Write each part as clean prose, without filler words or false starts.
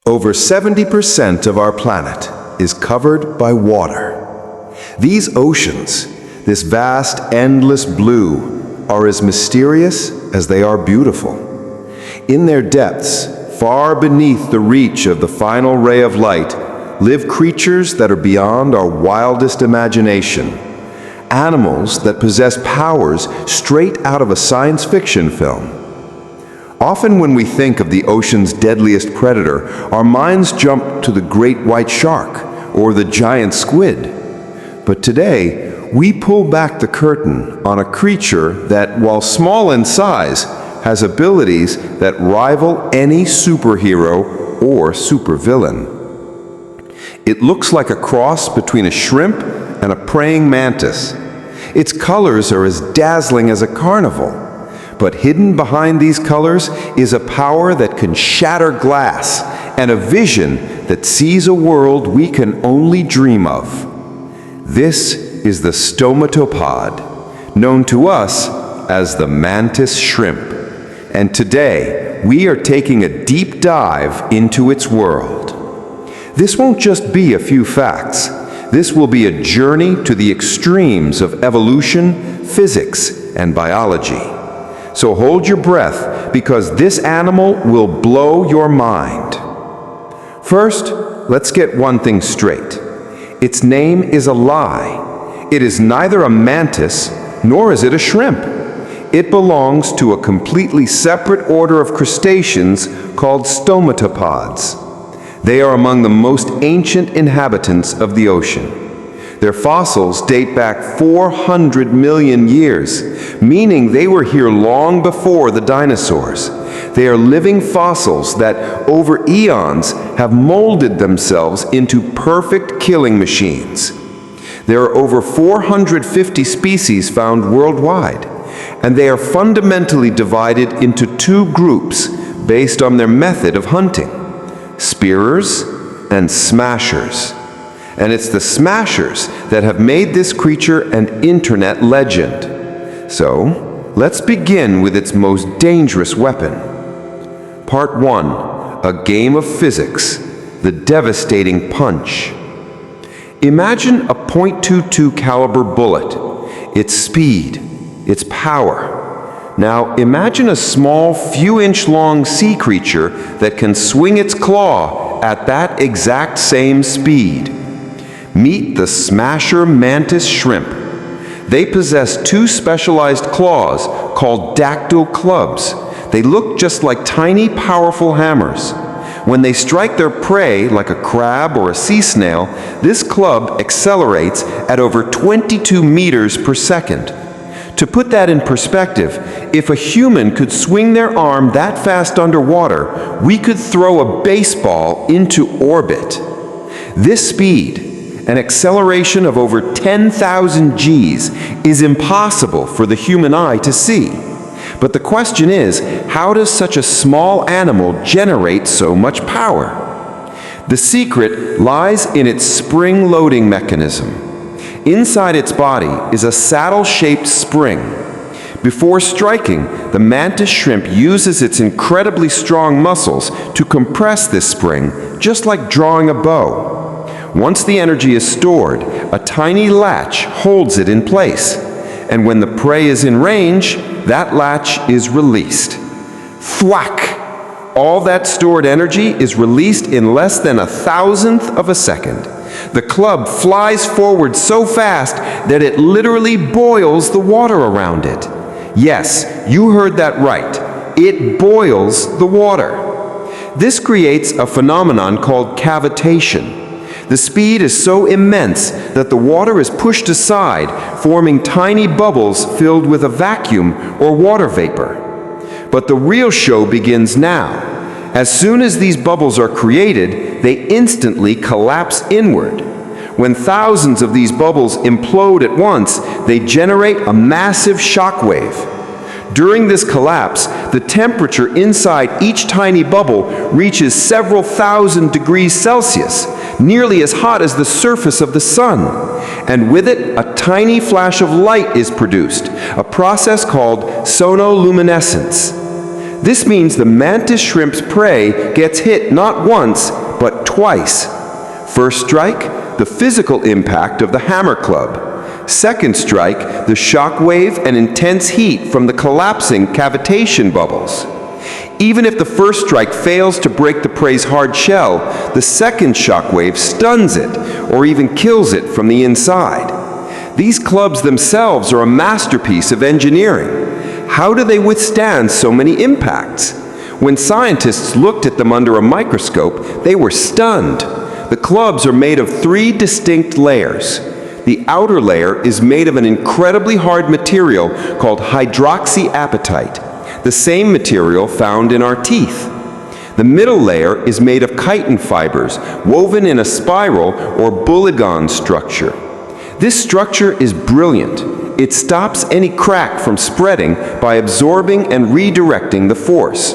Over 70% of our planet is covered by water. These oceans, this vast, endless blue, are as mysterious as they are beautiful. In their depths, far beneath the reach of the final ray of light, live creatures that are beyond our wildest imagination. Animals that possess powers straight out of a science fiction film. Often when we think of the ocean's deadliest predator, our minds jump to the great white shark or the giant squid. But today, we pull back the curtain on a creature that, while small in size, has abilities that rival any superhero or supervillain. It looks like a cross between a shrimp and a praying mantis. Its colors are as dazzling as a carnival. But hidden behind these colors is a power that can shatter glass and a vision that sees a world we can only dream of. This is the stomatopod, known to us as the Mantis Shrimp. And today, we are taking a deep dive into its world. This won't just be a few facts. This will be a journey to the extremes of evolution, physics, and biology. So hold your breath, because this animal will blow your mind. First, let's get one thing straight. Its name is a lie. It is neither a mantis, nor is it a shrimp. It belongs to a completely separate order of crustaceans called stomatopods. They are among the most ancient inhabitants of the ocean. Their fossils date back 400 million years, meaning they were here long before the dinosaurs. They are living fossils that, over eons, have molded themselves into perfect killing machines. There are over 450 species found worldwide, and they are fundamentally divided into two groups based on their method of hunting: spearers and smashers. And it's the smashers that have made this creature an internet legend. So, let's begin with its most dangerous weapon. Part 1, a game of physics, the devastating punch. Imagine a .22 caliber bullet, its speed, its power. Now imagine a small few-inch long sea creature that can swing its claw at that exact same speed. Meet the smasher mantis shrimp. They possess two specialized claws called dactyl clubs. They look just like tiny, powerful hammers. When they strike their prey, like a crab or a sea snail, this club accelerates at over 22 meters per second. To put that in perspective, if a human could swing their arm that fast underwater, we could throw a baseball into orbit. This speed, an acceleration of over 10,000 Gs, is impossible for the human eye to see. But the question is, how does such a small animal generate so much power? The secret lies in its spring-loading mechanism. Inside its body is a saddle-shaped spring. Before striking, the mantis shrimp uses its incredibly strong muscles to compress this spring, just like drawing a bow. Once the energy is stored, a tiny latch holds it in place. And when the prey is in range, that latch is released. Thwack! All that stored energy is released in less than 1,000th of a second. The club flies forward so fast that it literally boils the water around it. Yes, you heard that right. It boils the water. This creates a phenomenon called cavitation. The speed is so immense that the water is pushed aside, forming tiny bubbles filled with a vacuum or water vapor. But the real show begins now. As soon as these bubbles are created, they instantly collapse inward. When thousands of these bubbles implode at once, they generate a massive shock wave. During this collapse, the temperature inside each tiny bubble reaches several thousand degrees Celsius, nearly as hot as the surface of the sun. And with it, a tiny flash of light is produced, a process called sonoluminescence. This means the mantis shrimp's prey gets hit not once, but twice. First strike, the physical impact of the hammer club. Second strike, the shock wave and intense heat from the collapsing cavitation bubbles. Even if the first strike fails to break the prey's hard shell, the second shock wave stuns it or even kills it from the inside. These clubs themselves are a masterpiece of engineering. How do they withstand so many impacts? When scientists looked at them under a microscope, they were stunned. The clubs are made of 3 distinct layers. The outer layer is made of an incredibly hard material called hydroxyapatite, the same material found in our teeth. The middle layer is made of chitin fibers woven in a spiral or bulligon structure. This structure is brilliant. It stops any crack from spreading by absorbing and redirecting the force.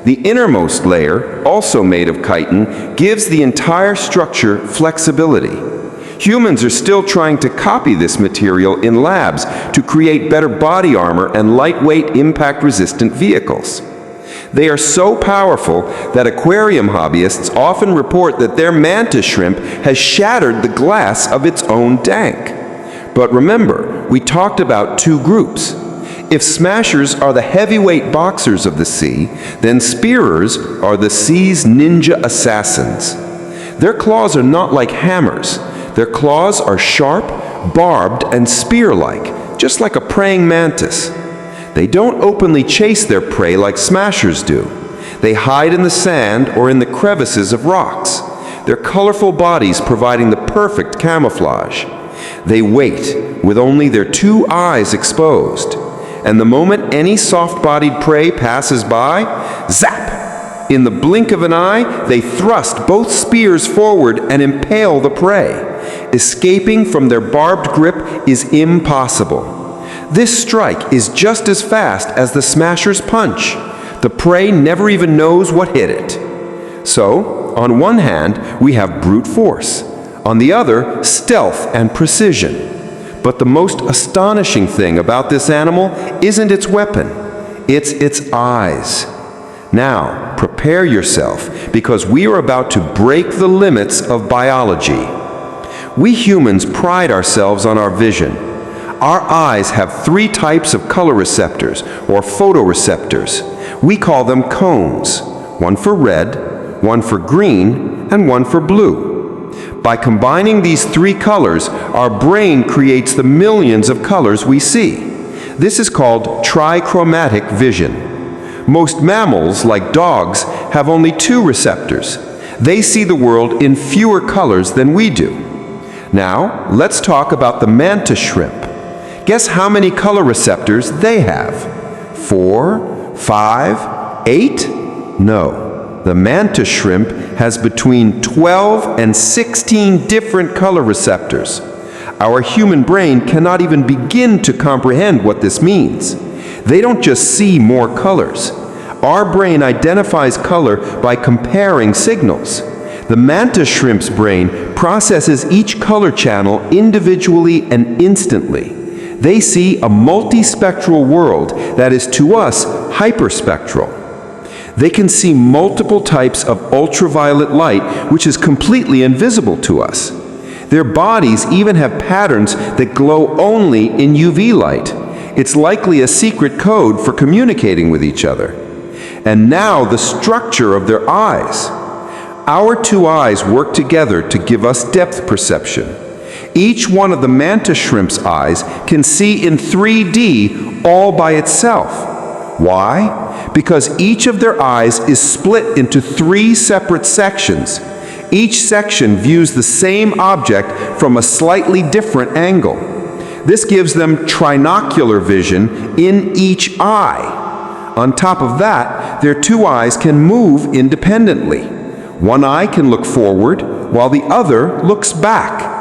The innermost layer, also made of chitin, gives the entire structure flexibility. Humans are still trying to copy this material in labs to create better body armor and lightweight, impact-resistant vehicles. They are so powerful that aquarium hobbyists often report that their mantis shrimp has shattered the glass of its own tank. But remember, we talked about 2 groups. If smashers are the heavyweight boxers of the sea, then spearers are the sea's ninja assassins. Their claws are not like hammers. Their claws are sharp, barbed, and spear-like, just like a praying mantis. They don't openly chase their prey like smashers do. They hide in the sand or in the crevices of rocks, their colorful bodies providing the perfect camouflage. They wait, with only their 2 eyes exposed. And the moment any soft-bodied prey passes by, zap! In the blink of an eye, they thrust both spears forward and impale the prey. Escaping from their barbed grip is impossible. This strike is just as fast as the smasher's punch. The prey never even knows what hit it. So, on one hand, we have brute force. On the other, stealth and precision. But the most astonishing thing about this animal isn't its weapon, it's its eyes. Now, prepare yourself, because we are about to break the limits of biology. We humans pride ourselves on our vision. Our eyes have 3 types of color receptors, or photoreceptors. We call them cones, one for red, one for green, and one for blue. By combining these 3 colors, our brain creates the millions of colors we see. This is called trichromatic vision. Most mammals, like dogs, have only 2 receptors. They see the world in fewer colors than we do. Now, let's talk about the mantis shrimp. Guess how many color receptors they have? 4, 5, 8? No. The mantis shrimp has between 12 and 16 different color receptors. Our human brain cannot even begin to comprehend what this means. They don't just see more colors. Our brain identifies color by comparing signals. The mantis shrimp's brain processes each color channel individually and instantly. They see a multispectral world that is to us hyperspectral. They can see multiple types of ultraviolet light, which is completely invisible to us. Their bodies even have patterns that glow only in UV light. It's likely a secret code for communicating with each other. And now the structure of their eyes. Our 2 eyes work together to give us depth perception. Each one of the mantis shrimp's eyes can see in 3D all by itself. Why? Because each of their eyes is split into 3 separate sections. Each section views the same object from a slightly different angle. This gives them trinocular vision in each eye. On top of that, their 2 eyes can move independently. One eye can look forward, while the other looks back.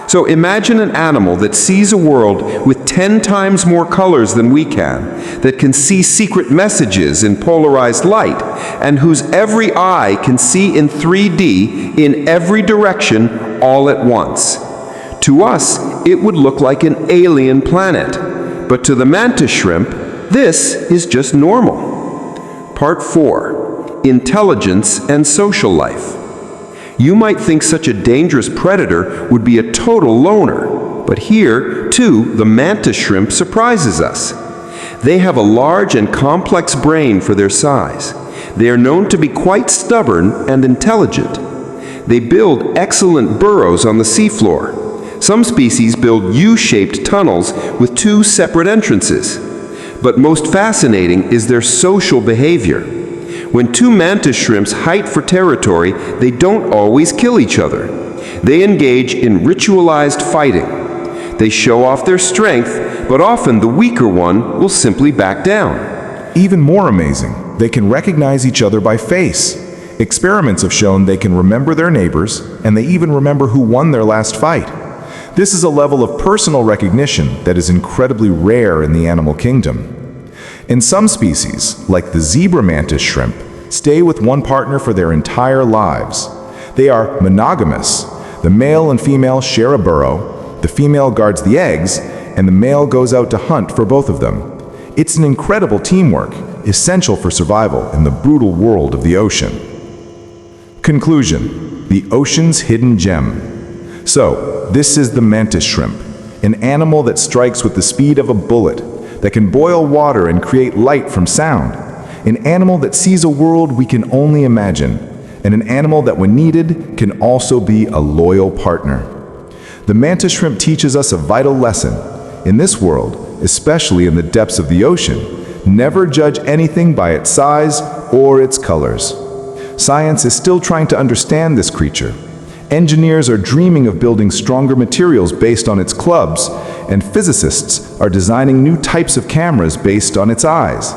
So imagine an animal that sees a world with 10 times more colors than we can, that can see secret messages in polarized light, and whose every eye can see in 3D in every direction all at once. To us, it would look like an alien planet, but to the mantis shrimp, this is just normal. Part 4. Intelligence and Social Life. You might think such a dangerous predator would be a total loner, but here, too, the mantis shrimp surprises us. They have a large and complex brain for their size. They are known to be quite stubborn and intelligent. They build excellent burrows on the seafloor. Some species build U-shaped tunnels with 2 separate entrances. But most fascinating is their social behavior. When 2 mantis shrimps fight for territory, they don't always kill each other. They engage in ritualized fighting. They show off their strength, but often the weaker one will simply back down. Even more amazing, they can recognize each other by face. Experiments have shown they can remember their neighbors, and they even remember who won their last fight. This is a level of personal recognition that is incredibly rare in the animal kingdom. In some species, like the zebra mantis shrimp, stay with one partner for their entire lives. They are monogamous. The male and female share a burrow, the female guards the eggs, and the male goes out to hunt for both of them. It's an incredible teamwork, essential for survival in the brutal world of the ocean. Conclusion: the ocean's hidden gem. So, this is the mantis shrimp, an animal that strikes with the speed of a bullet, that can boil water and create light from sound, an animal that sees a world we can only imagine, and an animal that, when needed, can also be a loyal partner. The mantis shrimp teaches us a vital lesson. In this world, especially in the depths of the ocean, never judge anything by its size or its colors. Science is still trying to understand this creature. Engineers are dreaming of building stronger materials based on its clubs, and physicists are designing new types of cameras based on its eyes.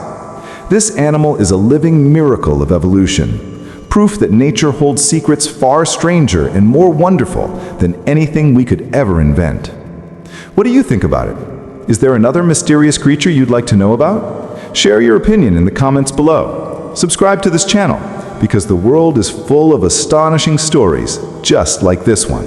This animal is a living miracle of evolution, proof that nature holds secrets far stranger and more wonderful than anything we could ever invent. What do you think about it? Is there another mysterious creature you'd like to know about? Share your opinion in the comments below. Subscribe to this channel, because the world is full of astonishing stories just like this one.